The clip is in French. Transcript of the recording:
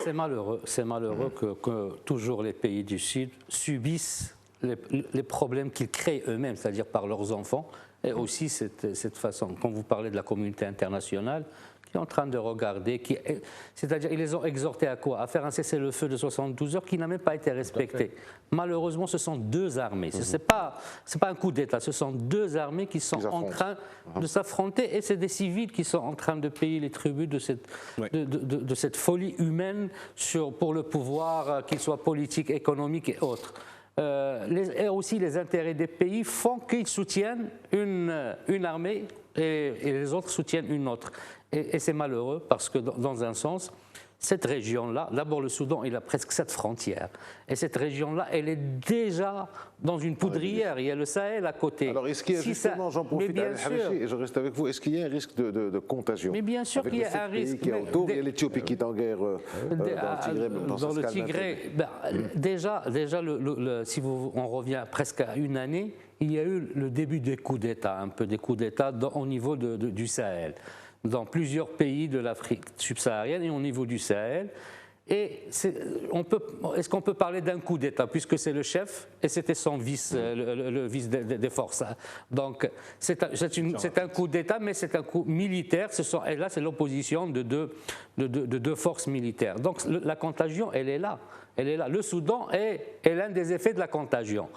C'est malheureux que toujours les pays du Sud subissent les problèmes qu'ils créent eux-mêmes, c'est-à-dire par leurs enfants, et aussi cette façon. Quand vous parlez de la communauté internationale, qui est en train de regarder, c'est-à-dire ils les ont exhortés à quoi? À faire un cessez-le-feu de 72 heures qui n'a même pas été respecté. Malheureusement, ce sont deux armées. Ce n'est pas un coup d'État, ce sont deux armées qui sont en train de s'affronter, et c'est des civils qui sont en train de payer les tributs de cette folie humaine pour le pouvoir, qu'il soit politique, économique et autres. Et aussi les intérêts des pays font qu'ils soutiennent une armée et les autres soutiennent une autre. Et c'est malheureux parce que dans un sens, cette région-là, d'abord le Soudan, il a presque 7 frontières. Et cette région-là, elle est déjà dans une poudrière. Il y a le Sahel à côté. Alors est-ce qu'il y a justement, j'en profite, et je reste avec vous, est-ce qu'il y a un risque de contagion? Mais bien sûr qu'il y a un risque. Qui est autour, il y a l'Éthiopie qui est en guerre dans le Tigré. Déjà, si on revient presque à une année, il y a eu le début des coups d'État, un peu des coups d'État au niveau du Sahel, dans plusieurs pays de l'Afrique subsaharienne et au niveau du Sahel. Et est-ce qu'on peut parler d'un coup d'État, puisque c'est le chef et c'était son vice, le vice des forces. Donc c'est un coup d'État, mais c'est un coup militaire. Et là, c'est l'opposition de deux forces militaires. Donc la contagion, elle est là. Elle est là. Le Soudan est l'un des effets de la contagion.